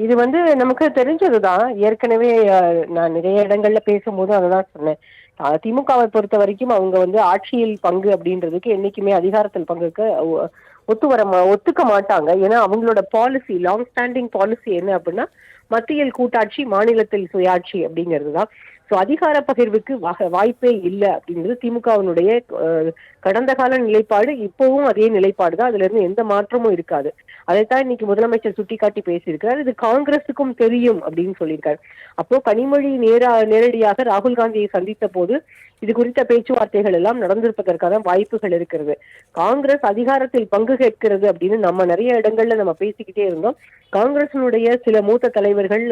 இது வந்து நமக்கு தெரிஞ்சதுதான். ஏற்கனவே நான் நிறைய இடங்கள்ல பேசும்போது அததான் சொன்னேன். திமுகவை பொறுத்த வரைக்கும் அவங்க வந்து ஆட்சியில் பங்கு அப்படின்றதுக்கு என்னைக்குமே அதிகாரத்தில் பங்குக்கு ஒத்துக்க மாட்டாங்க. ஏன்னா அவங்களோட பாலிசி, லாங் ஸ்டாண்டிங் பாலிசி என்ன அப்படின்னா மத்தியில் கூட்டாட்சி, மாநிலத்தில் சுயாட்சி அப்படிங்கிறதுதான். சோ அதிகார பகிர்வுக்கு வாய்ப்பே இல்லை அப்படிங்கிறது திமுகவினுடைய கடந்த கால நிலைப்பாடு. இப்பவும் அதே நிலைப்பாடு தான். அதுல இருந்து எந்த மாற்றமும் இருக்காது. அதைத்தான் இன்னைக்கு முதலமைச்சர் சுட்டிக்காட்டி பேசியிருக்கிறார். இது காங்கிரசுக்கும் தெரியும் அப்படின்னு சொல்லியிருக்காரு. அப்போ கனிமொழி நேரடியாக ராகுல் காந்தியை சந்தித்த போது இது குறித்த பேச்சுவார்த்தைகள் எல்லாம் நடந்திருப்பதற்கான வாய்ப்புகள் இருக்கிறது. காங்கிரஸ் அதிகாரத்தில் பங்கு கேட்கிறது அப்படின்னு நம்ம நிறைய இடங்கள்ல நம்ம பேசிக்கிட்டே இருந்தோம். காங்கிரசினுடைய சில மூத்த தலைவர்கள்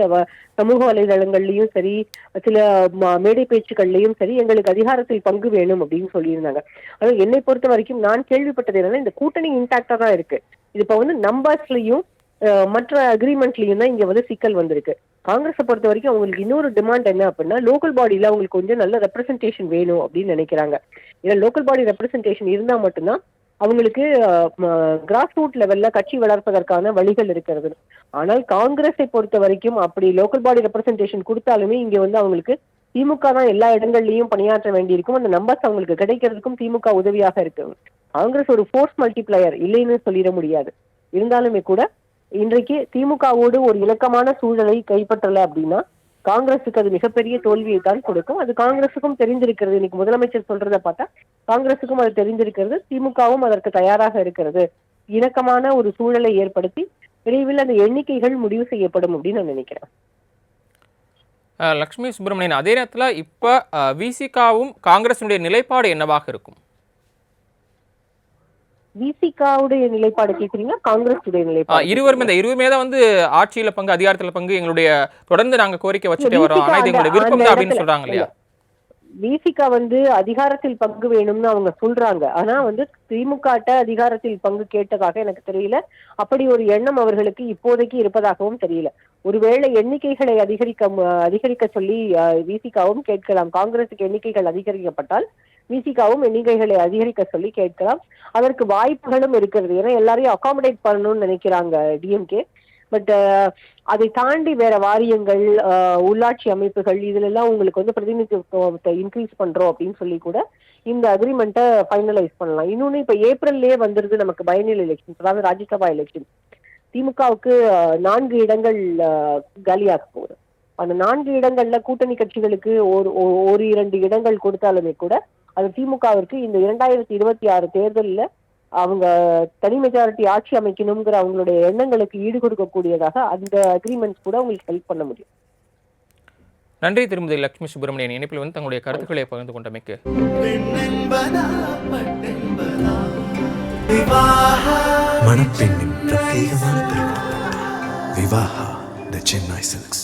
சமூக வலைதளங்கள்லயும் சரி, சில மேடை பேச்சுக்கள்லயும் சரி, எங்களுக்கு அதிகாரத்தில் பங்கு வேணும் அப்படின்னு சொல்லியிருந்தாங்க. ஆனா என்னை பொறுத்த வரைக்கும் நான் கேள்விப்பட்டது என்னன்னா, இந்த கூட்டணி இன்டாக்டா தான் இருக்கு. இது இப்ப வந்து நம்பர்ஸ்லயும் மற்ற அக்ரிமெண்ட்லயும் தான் இங்க வந்து சிக்கல் வந்திருக்கு. காங்கிரஸை பொறுத்த வரைக்கும் அவங்களுக்கு இன்னொரு டிமாண்ட் என்ன அப்படின்னா, லோக்கல் பாடியில அவங்களுக்கு கொஞ்சம் நல்ல ரெப்ரசன்டேஷன் வேணும் அப்படின்னு நினைக்கிறாங்க. ஏன்னா லோக்கல் பாடி ரெப்ரசன்டேஷன் இருந்தா மட்டும்தான் அவங்களுக்கு கிராஸ் ரூட் லெவல்ல கட்சி வளர்ப்பதற்கான வழிகள் இருக்கிறது. ஆனால் காங்கிரஸை பொறுத்த வரைக்கும் அப்படி லோக்கல் பாடி ரெப்ரசன்டேஷன் கொடுத்தாலுமே இங்க வந்து அவங்களுக்கு திமுக தான் எல்லா இடங்கள்லயும் பணியாற்ற வேண்டியிருக்கும். அந்த நம்பர்ஸ் அவங்களுக்கு கிடைக்கிறதுக்கும் திமுக உதவியாக இருக்கு. காங்கிரஸ் ஒரு ஃபோர்ஸ் மல்டிப்ளையர் இல்லைன்னு சொல்லிட முடியாது. இருந்தாலுமே கூட இன்றைக்கு திமுகவோடு ஒரு இணக்கமான சூழலை கைப்பற்றல அப்படின்னா காங்கிரஸுக்கு அது மிகப்பெரிய தோல்வியை தான் கொடுக்கும். அது காங்கிரஸுக்கும் தெரிந்திருக்கிறது. இன்னைக்கு முதலமைச்சர் சொல்றதை பார்த்தா காங்கிரஸுக்கும் அது தெரிந்திருக்கிறது. திமுகவும் அதற்கு தயாராக இருக்கிறது. இணக்கமான ஒரு சூழலை ஏற்படுத்தி விரைவில் அந்த எண்ணிக்கைகள் முடிவு செய்யப்படும் அப்படின்னு நான் நினைக்கிறேன். லட்சுமி சுப்பிரமணியன், அதே நேரத்தில் இப்ப விசிகாவும் காங்கிரஸினுடைய நிலைப்பாடு என்னவாக இருக்கும்? விசிகாவுடைய நிலைப்பாடு கேக்குறீங்க, காங்கிரஸ் நிலைப்பாடு? இருவருமே தான் வந்து ஆட்சியில பங்கு, அதிகாரத்துல பங்கு எங்களுடைய தொடர்ந்து நாங்க கோரிக்கை வச்சுட்டே வரோம். ஆனா இது எங்களுடைய விருப்பம் தான் அப்படின்னு சொல்றாங்க இல்லையா? விசிகா வந்து அதிகாரத்தில் பங்கு வேணும்னு அவங்க சொல்றாங்க. ஆனா வந்து திமுக அதிகாரத்தில் பங்கு கேட்டதாக எனக்கு தெரியல. அப்படி ஒரு எண்ணம் அவர்களுக்கு இப்போதைக்கு இருப்பதாகவும் தெரியல. ஒருவேளை எண்ணிக்கைகளை அதிகரிக்க சொல்லி விசிகாவும் கேட்கலாம். காங்கிரசுக்கு எண்ணிக்கைகள் அதிகரிக்கப்பட்டால் விசிகாவும் எண்ணிக்கைகளை அதிகரிக்க சொல்லி கேட்கலாம். அதற்கு வாய்ப்புகளும் இருக்கிறது. ஏன்னா எல்லாரையும் அகாமடேட் பண்ணணும்னு நினைக்கிறாங்க டிஎம்கே. பட் அதை தாண்டி வேற வாரியங்கள், உள்ளாட்சி அமைப்புகள், இதுல எல்லாம் உங்களுக்கு வந்து பிரதிநிதித்துவத்தை இன்க்ரீஸ் பண்றோம் அப்படின்னு சொல்லி கூட இந்த அக்ரிமெண்ட்டை ஃபைனலைஸ் பண்ணலாம். இன்னொன்னு இப்ப ஏப்ரல்லே வந்துருது நமக்கு பயனியல் எலெக்ஷன், அதாவது ராஜ்யசபா எலெக்ஷன். திமுகவுக்கு 4 இடங்கள் காலியாக போகுது. அந்த 4 இடங்கள்ல கூட்டணி கட்சிகளுக்கு ஒரு 2 இடங்கள் கொடுத்தாலுமே கூட அது திமுகவிற்கு இந்த 2026 தேர்தலில் அவங்க தனி மெஜாரிட்டி ஆட்சி அமைக்கணுங்கிற அவங்களுடைய எண்ணங்களுக்கு ஈடு கொடுக்கக்கூடியதாக அந்த அக்ரிமெண்ட்ஸ் கூட உங்களுக்கு ஹெல்ப் பண்ண முடியும். நன்றி திருமதி லட்சுமி சுப்பிரமணியன், இணைப்பில் வந்து தங்களுடைய கருத்துக்களை பகிர்ந்து கொண்டமைக்கு. மணப்பெண்ணின் பிரத்யேகமான திருமணம் விவாஹா தி சென்னை சில்க்ஸ்.